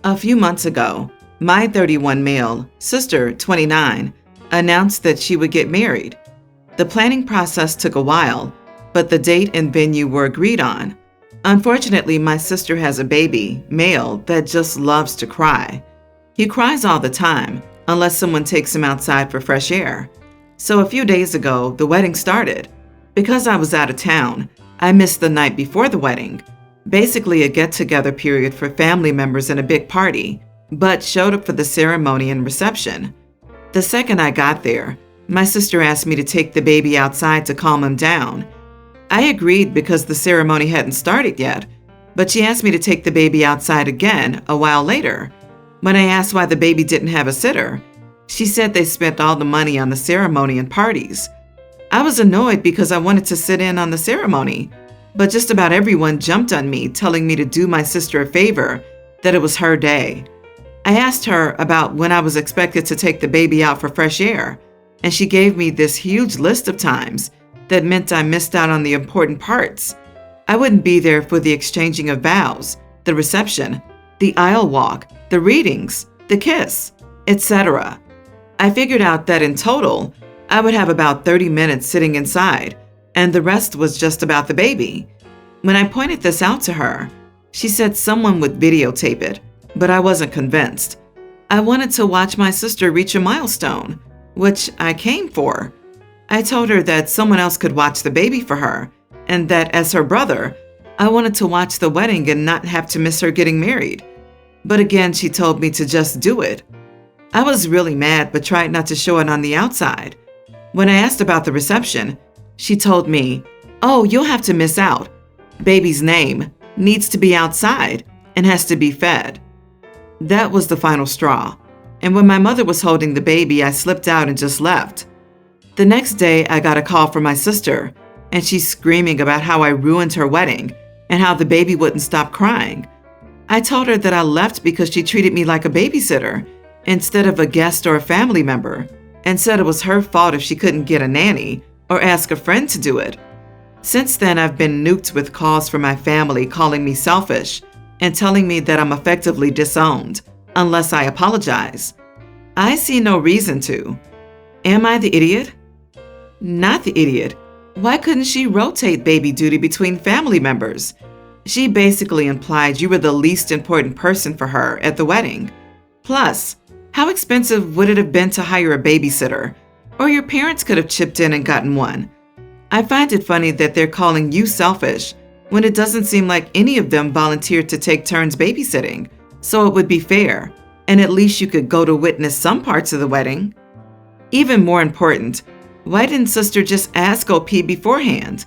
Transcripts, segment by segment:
A few months ago, my 31 male sister, 29, announced that she would get married. The planning process took a while, but the date and venue were agreed on. Unfortunately, my sister has a baby, male, that just loves to cry. He cries all the time, unless someone takes him outside for fresh air. So a few days ago, the wedding started. Because I was out of town, I missed the night before the wedding. Basically a get-together period for family members and a big party, but showed up for the ceremony and reception. The second I got there, my sister asked me to take the baby outside to calm him down. I agreed because the ceremony hadn't started yet, but she asked me to take the baby outside again a while later. When I asked why the baby didn't have a sitter, she said they spent all the money on the ceremony and parties. I was annoyed because I wanted to sit in on the ceremony, but just about everyone jumped on me, telling me to do my sister a favor, that it was her day. I asked her about when I was expected to take the baby out for fresh air, and she gave me this huge list of times that meant I missed out on the important parts. I wouldn't be there for the exchanging of vows, the reception, the aisle walk, the readings, the kiss, etc. I figured out that in total, I would have about 30 minutes sitting inside, and the rest was just about the baby. When I pointed this out to her, she said someone would videotape it, but I wasn't convinced. I wanted to watch my sister reach a milestone, which I came for. I told her that someone else could watch the baby for her, and that as her brother, I wanted to watch the wedding and not have to miss her getting married. But again, she told me to just do it. I was really mad, but tried not to show it on the outside. When I asked about the reception, she told me, "Oh, you'll have to miss out. Baby's name needs to be outside and has to be fed." That was the final straw. And when my mother was holding the baby, I slipped out and just left. The next day, I got a call from my sister, and she's screaming about how I ruined her wedding and how the baby wouldn't stop crying. I told her that I left because she treated me like a babysitter instead of a guest or a family member, and said it was her fault if she couldn't get a nanny or ask a friend to do it. Since then, I've been nuked with calls from my family calling me selfish and telling me that I'm effectively disowned unless I apologize. I see no reason to. Am I the idiot? Not the idiot. Why couldn't she rotate baby duty between family members? She basically implied you were the least important person for her at the wedding. Plus, how expensive would it have been to hire a babysitter? Or your parents could have chipped in and gotten one. I find it funny that they're calling you selfish when it doesn't seem like any of them volunteered to take turns babysitting, so it would be fair, and at least you could go to witness some parts of the wedding. Even more important, why didn't sister just ask OP beforehand?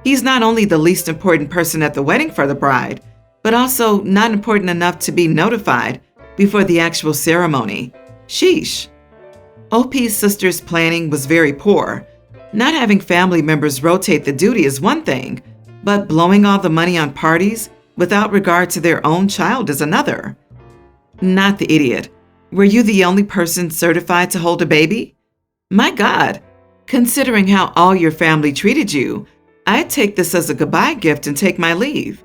He's not only the least important person at the wedding for the bride, but also not important enough to be notified before the actual ceremony. Sheesh. OP's sister's planning was very poor. Not having family members rotate the duty is one thing, but blowing all the money on parties without regard to their own child is another. Not the idiot. Were you the only person certified to hold a baby? My God, considering how all your family treated you, I'd take this as a goodbye gift and take my leave.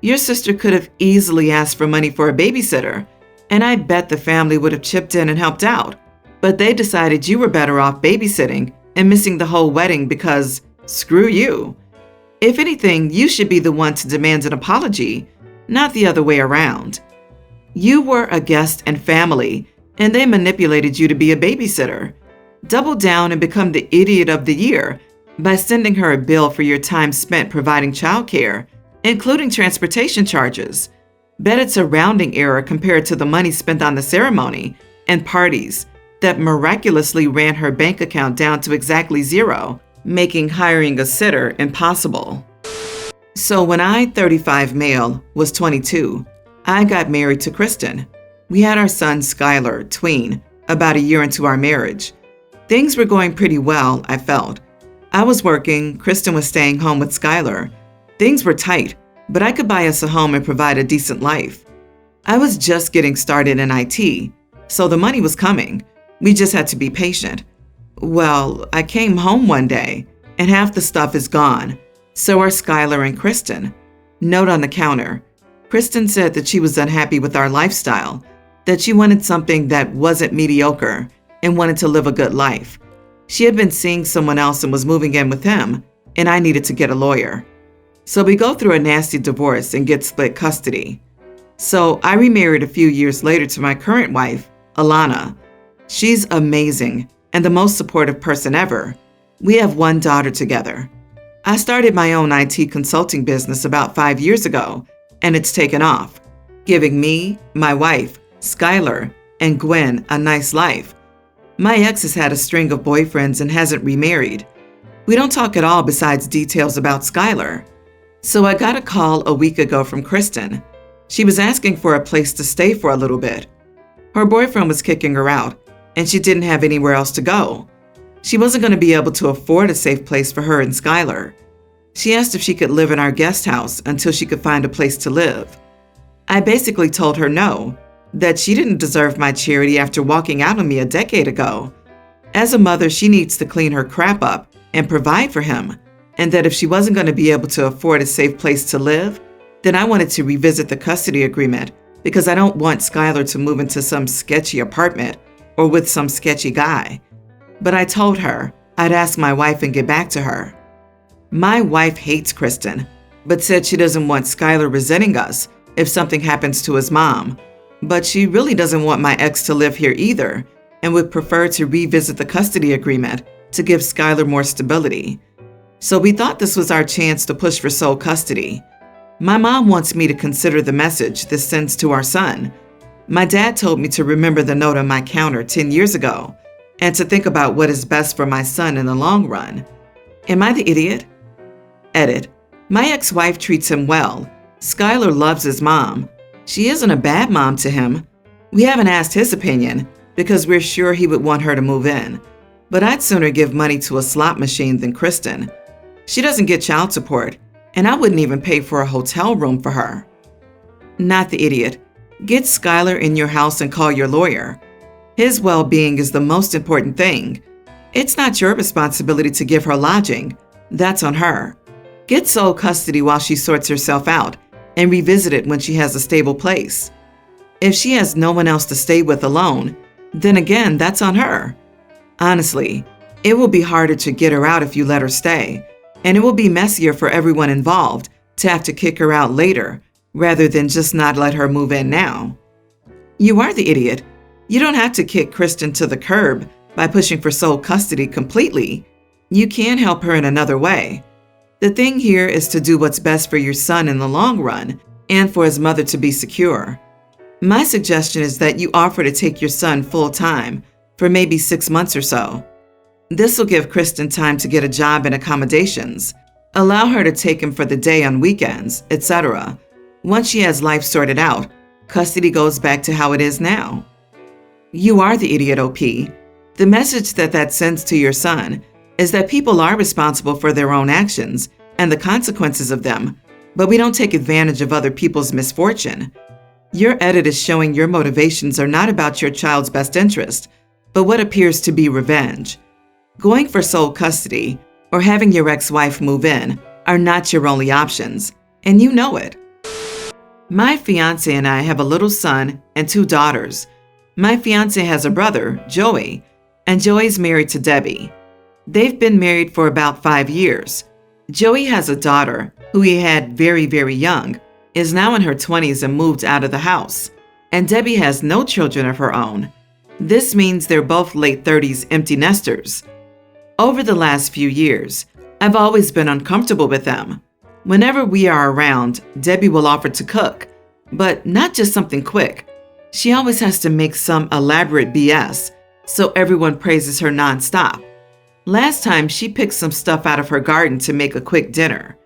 Your sister could have easily asked for money for a babysitter, and I bet the family would have chipped in and helped out. But they decided you were better off babysitting and missing the whole wedding because, screw you. If anything, you should be the one to demand an apology, not the other way around. You were a guest and family, and they manipulated you to be a babysitter. Double down and become the idiot of the year by sending her a bill for your time spent providing childcare, including transportation charges. Bet it's a rounding error compared to the money spent on the ceremony and parties that miraculously ran her bank account down to exactly zero, making hiring a sitter impossible. So when I, 35 male, was 22, I got married to Kristen. We had our son Skylar, tween, about a year into our marriage. Things were going pretty well, I felt. I was working, Kristen was staying home with Skylar. Things were tight, but I could buy us a home and provide a decent life. I was just getting started in IT, so the money was coming. We just had to be patient. Well, I came home one day, and half the stuff is gone. So are Skylar and Kristen. Note on the counter. Kristen said that she was unhappy with our lifestyle, that she wanted something that wasn't mediocre and wanted to live a good life. She had been seeing someone else and was moving in with him, and I needed to get a lawyer. So we go through a nasty divorce and get split custody. So I remarried a few years later to my current wife, Alana. She's amazing and the most supportive person ever. We have one daughter together. I started my own IT consulting business about 5 years ago, and it's taken off, giving me, my wife, Skylar, and Gwen a nice life. My ex has had a string of boyfriends and hasn't remarried. We don't talk at all besides details about Skylar. So I got a call a week ago from Kristen. She was asking for a place to stay for a little bit. Her boyfriend was kicking her out, and she didn't have anywhere else to go. She wasn't going to be able to afford a safe place for her and Skylar. She asked if she could live in our guest house until she could find a place to live. I basically told her no, that she didn't deserve my charity after walking out on me a decade ago. As a mother, she needs to clean her crap up and provide for him, and that if she wasn't going to be able to afford a safe place to live, then I wanted to revisit the custody agreement because I don't want Skylar to move into some sketchy apartment or with some sketchy guy. But I told her I'd ask my wife and get back to her. My wife hates Kristen, but said she doesn't want Skylar resenting us if something happens to his mom. But she really doesn't want my ex to live here either and would prefer to revisit the custody agreement to give Skylar more stability. So we thought this was our chance to push for sole custody. My mom wants me to consider the message this sends to our son. My dad told me to remember the note on my counter 10 years ago and to think about what is best for my son in the long run. Am I the idiot? Edit. My ex-wife treats him well. Skylar loves his mom. She isn't a bad mom to him. We haven't asked his opinion because we're sure he would want her to move in. But I'd sooner give money to a slot machine than Kristen. She doesn't get child support, and I wouldn't even pay for a hotel room for her. Not the idiot. Get Skylar in your house and call your lawyer. His well-being is the most important thing. It's not your responsibility to give her lodging. That's on her. Get sole custody while she sorts herself out and revisit it when she has a stable place. If she has no one else to stay with alone, then again, that's on her. Honestly, it will be harder to get her out if you let her stay, and it will be messier for everyone involved to have to kick her out later rather than just not let her move in now. You are the idiot. You don't have to kick Kristen to the curb by pushing for sole custody completely. You can help her in another way. The thing here is to do what's best for your son in the long run and for his mother to be secure. My suggestion is that you offer to take your son full-time for maybe 6 months or so. This will give Kristen time to get a job and accommodations, allow her to take him for the day on weekends, etc. Once she has life sorted out, custody goes back to how it is now. You are the idiot, OP. The message that sends to your son is that people are responsible for their own actions and the consequences of them, but we don't take advantage of other people's misfortune. Your edit is showing your motivations are not about your child's best interest, but what appears to be revenge. Going for sole custody or having your ex-wife move in are not your only options, and you know it. My fiance and I have a little son and 2 daughters. My fiance has a brother, Joey, and Joey's married to Debbie. They've been married for about 5 years. Joey has a daughter who he had very, very young, is now in her 20s and moved out of the house. And Debbie has no children of her own. This means they're both late 30s empty nesters. Over the last few years, I've always been uncomfortable with them. Whenever we are around, Debbie will offer to cook, but not just something quick. She always has to make some elaborate BS, so everyone praises her nonstop. Last time, she picked some stuff out of her garden to make a quick dinner.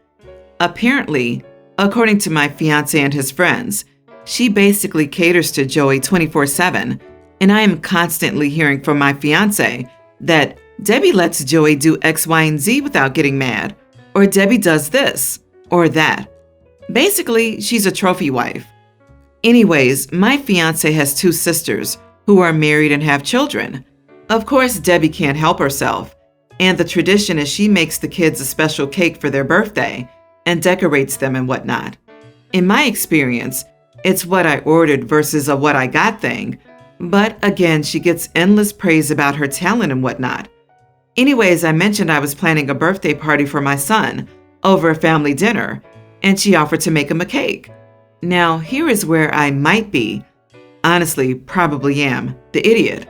Apparently, according to my fiancé and his friends, she basically caters to Joey 24/7, and I am constantly hearing from my fiancé that Debbie lets Joey do X, Y, and Z without getting mad, or Debbie does this or that. Basically, she's a trophy wife. Anyways, my fiancé has 2 sisters who are married and have children. Of course, Debbie can't help herself, and the tradition is she makes the kids a special cake for their birthday and decorates them and whatnot. In my experience, it's what I ordered versus a what I got thing. But again, she gets endless praise about her talent and whatnot. Anyways, I mentioned I was planning a birthday party for my son over a family dinner, and she offered to make him a cake. Now, here is where I might be, honestly, probably am, the idiot.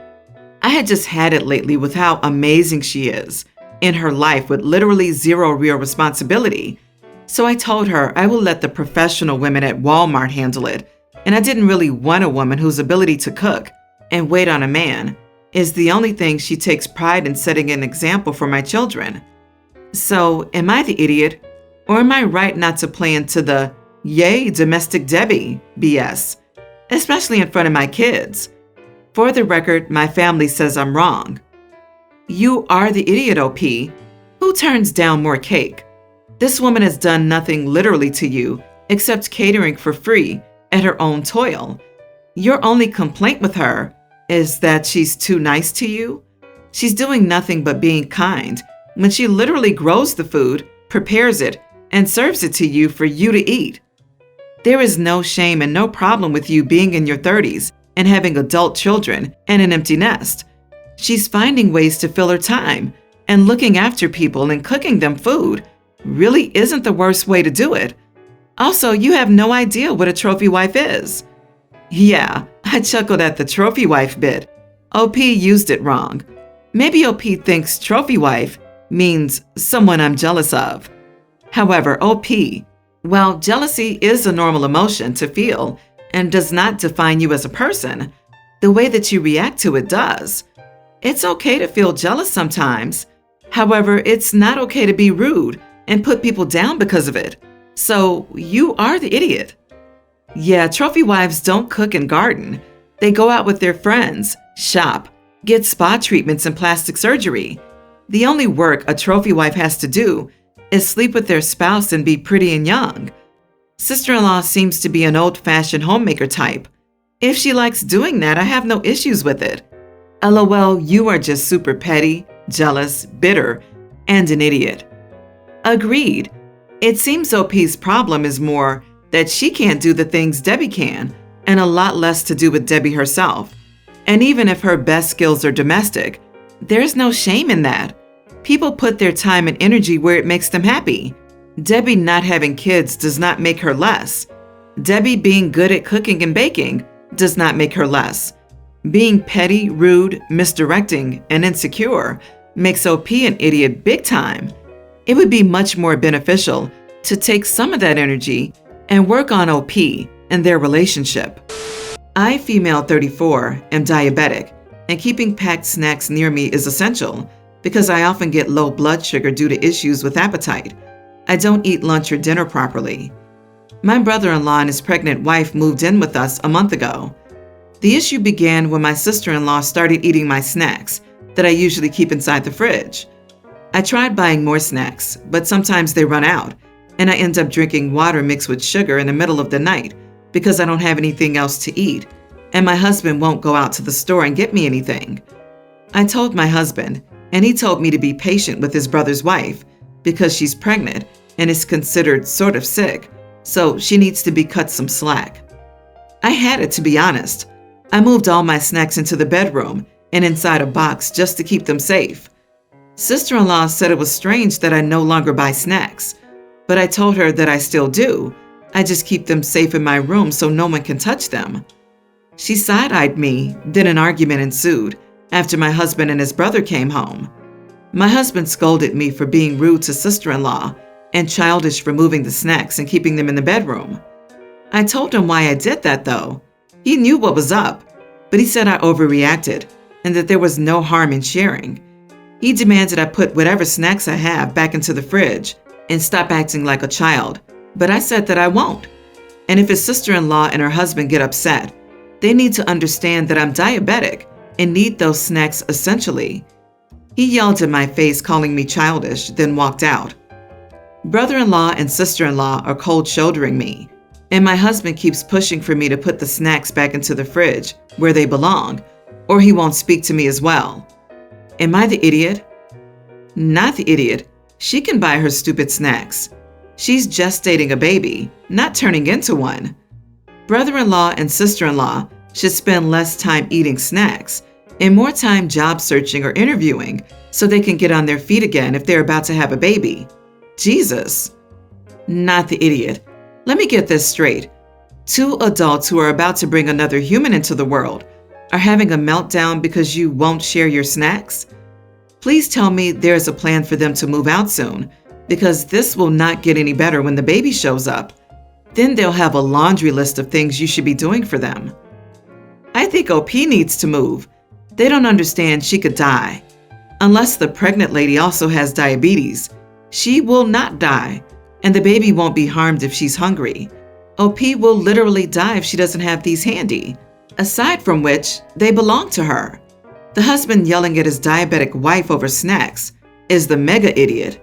I had just had it lately with how amazing she is in her life with literally zero real responsibility. So I told her I will let the professional women at Walmart handle it, and I didn't really want a woman whose ability to cook and wait on a man is the only thing she takes pride in setting an example for my children. So, am I the idiot, or am I right not to play into the "yay, domestic Debbie" BS, especially in front of my kids? For the record, my family says I'm wrong. You are the idiot, OP. Who turns down more cake? This woman has done nothing literally to you except catering for free at her own toil. Your only complaint with her is that she's too nice to you. She's doing nothing but being kind when she literally grows the food, prepares it, and serves it to you for you to eat. There is no shame and no problem with you being in your 30s and having adult children and an empty nest. She's finding ways to fill her time, and looking after people and cooking them food really isn't the worst way to do it. Also, you have no idea what a trophy wife is. Yeah, I chuckled at the trophy wife bit. OP used it wrong. Maybe OP thinks trophy wife means someone I'm jealous of. However, OP, while jealousy is a normal emotion to feel and does not define you as a person, the way that you react to it does. It's okay to feel jealous sometimes. However, it's not okay to be rude and put people down because of it. So you are the idiot. Yeah, trophy wives don't cook and garden. They go out with their friends, shop, get spa treatments and plastic surgery. The only work a trophy wife has to do is sleep with their spouse and be pretty and young. Sister-in-law seems to be an old-fashioned homemaker type. If she likes doing that, I have no issues with it. LOL, you are just super petty, jealous, bitter, and an idiot. Agreed. It seems OP's problem is more that she can't do the things Debbie can, and a lot less to do with Debbie herself. And even if her best skills are domestic, there's no shame in that. People put their time and energy where it makes them happy. Debbie not having kids does not make her less. Debbie being good at cooking and baking does not make her less. Being petty, rude, misdirecting, and insecure makes OP an idiot big time. It would be much more beneficial to take some of that energy and work on OP and their relationship. I, female 34, am diabetic, and keeping packed snacks near me is essential because I often get low blood sugar due to issues with appetite. I don't eat lunch or dinner properly. My brother-in-law and his pregnant wife moved in with us a month ago. The issue began when my sister-in-law started eating my snacks that I usually keep inside the fridge. I tried buying more snacks, but sometimes they run out, and I end up drinking water mixed with sugar in the middle of the night because I don't have anything else to eat, and my husband won't go out to the store and get me anything. I told my husband, and he told me to be patient with his brother's wife because she's pregnant and is considered sort of sick, so she needs to be cut some slack. I had it, to be honest. I moved all my snacks into the bedroom and inside a box just to keep them safe. Sister-in-law said it was strange that I no longer buy snacks, but I told her that I still do. I just keep them safe in my room so no one can touch them. She side-eyed me, then an argument ensued after my husband and his brother came home. My husband scolded me for being rude to sister-in-law and childish for moving the snacks and keeping them in the bedroom. I told him why I did that though. He knew what was up, but he said I overreacted and that there was no harm in sharing. He demanded I put whatever snacks I have back into the fridge and stop acting like a child, but I said that I won't. And if his sister-in-law and her husband get upset, they need to understand that I'm diabetic and need those snacks essentially. He yelled in my face, calling me childish, then walked out. Brother-in-law and sister-in-law are cold-shouldering me, and my husband keeps pushing for me to put the snacks back into the fridge where they belong, or he won't speak to me as well. Am I the idiot? Not the idiot. She can buy her stupid snacks. She's gestating a baby, not turning into one. Brother-in-law and sister-in-law should spend less time eating snacks and more time job searching or interviewing so they can get on their feet again if they're about to have a baby. Jesus. Not the idiot. Let me get this straight. 2 adults who are about to bring another human into the world are having a meltdown because you won't share your snacks? Please tell me there's a plan for them to move out soon, because this will not get any better when the baby shows up. Then they'll have a laundry list of things you should be doing for them. I think OP needs to move. They don't understand she could die. Unless the pregnant lady also has diabetes, she will not die, and the baby won't be harmed if she's hungry. OP will literally die if she doesn't have these handy. Aside from which, they belong to her. The husband yelling at his diabetic wife over snacks is the mega idiot.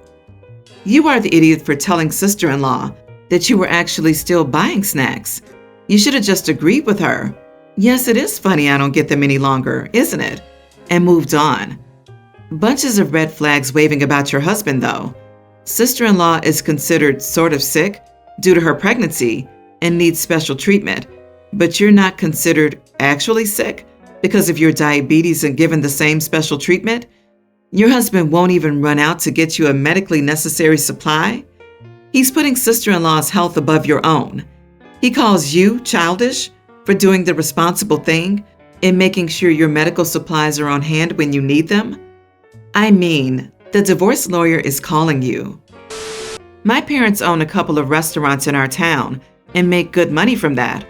You are the idiot for telling sister-in-law that you were actually still buying snacks. You should have just agreed with her. Yes, it is funny I don't get them any longer, isn't it? And moved on. Bunches of red flags waving about your husband, though. Sister-in-law is considered sort of sick due to her pregnancy and needs special treatment, but you're not considered actually sick because of your diabetes and given the same special treatment? Your husband won't even run out to get you a medically necessary supply? He's putting sister-in-law's health above your own. He calls you childish for doing the responsible thing and making sure your medical supplies are on hand when you need them? I mean, the divorce lawyer is calling you. My parents own a couple of restaurants in our town and make good money from that.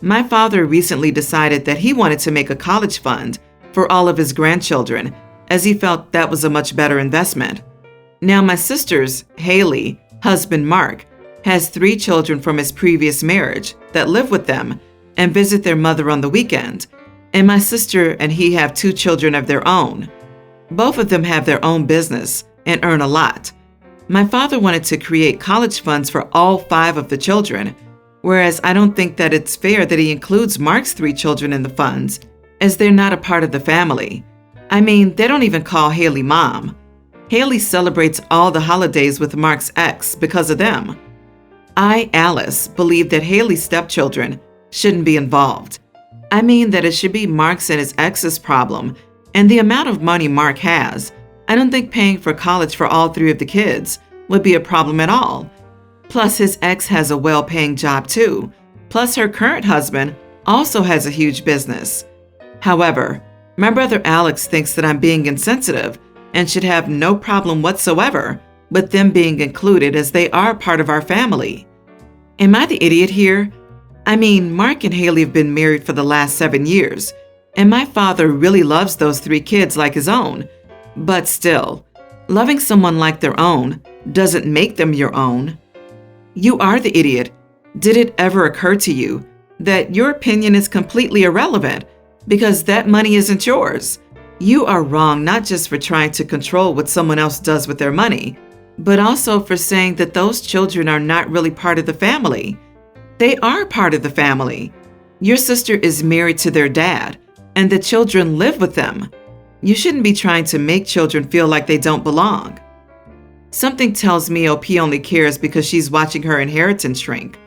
My father recently decided that he wanted to make a college fund for all of his grandchildren, as he felt that was a much better investment. Now my sister's, Haley, husband Mark, has 3 children from his previous marriage that live with them and visit their mother on the weekend, and my sister and he have 2 children of their own. Both of them have their own business and earn a lot. My father wanted to create college funds for all 5 of the children, whereas I don't think that it's fair that he includes Mark's 3 children in the funds, as they're not a part of the family. I mean, they don't even call Haley mom. Haley celebrates all the holidays with Mark's ex because of them. I, Alice, believe that Haley's stepchildren shouldn't be involved. I mean that it should be Mark's and his ex's problem, and the amount of money Mark has, I don't think paying for college for all 3 of the kids would be a problem at all. Plus, his ex has a well-paying job too. Plus, her current husband also has a huge business. However, my brother Alex thinks that I'm being insensitive and should have no problem whatsoever with them being included as they are part of our family. Am I the idiot here? I mean, Mark and Haley have been married for the last 7 years, and my father really loves those 3 kids like his own. But still, loving someone like their own doesn't make them your own. You are the idiot. Did it ever occur to you that your opinion is completely irrelevant because that money isn't yours? You are wrong not just for trying to control what someone else does with their money, but also for saying that those children are not really part of the family. They are part of the family. Your sister is married to their dad, and the children live with them. You shouldn't be trying to make children feel like they don't belong. Something tells me OP only cares because she's watching her inheritance shrink.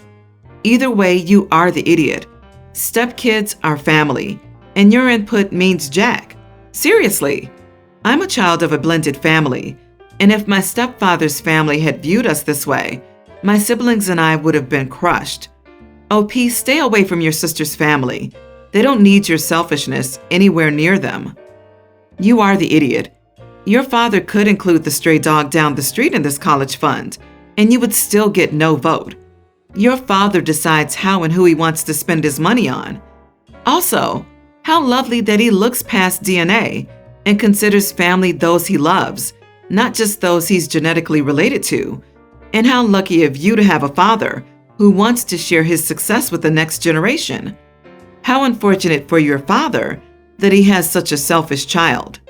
Either way, you are the idiot. Stepkids are family, and your input means jack. Seriously, I'm a child of a blended family, and if my stepfather's family had viewed us this way, my siblings and I would have been crushed. OP, stay away from your sister's family. They don't need your selfishness anywhere near them. You are the idiot. Your father could include the stray dog down the street in this college fund, and you would still get no vote. Your father decides how and who he wants to spend his money on. Also, how lovely that he looks past DNA and considers family those he loves, not just those he's genetically related to. And how lucky of you to have a father who wants to share his success with the next generation. How unfortunate for your father that he has such a selfish child.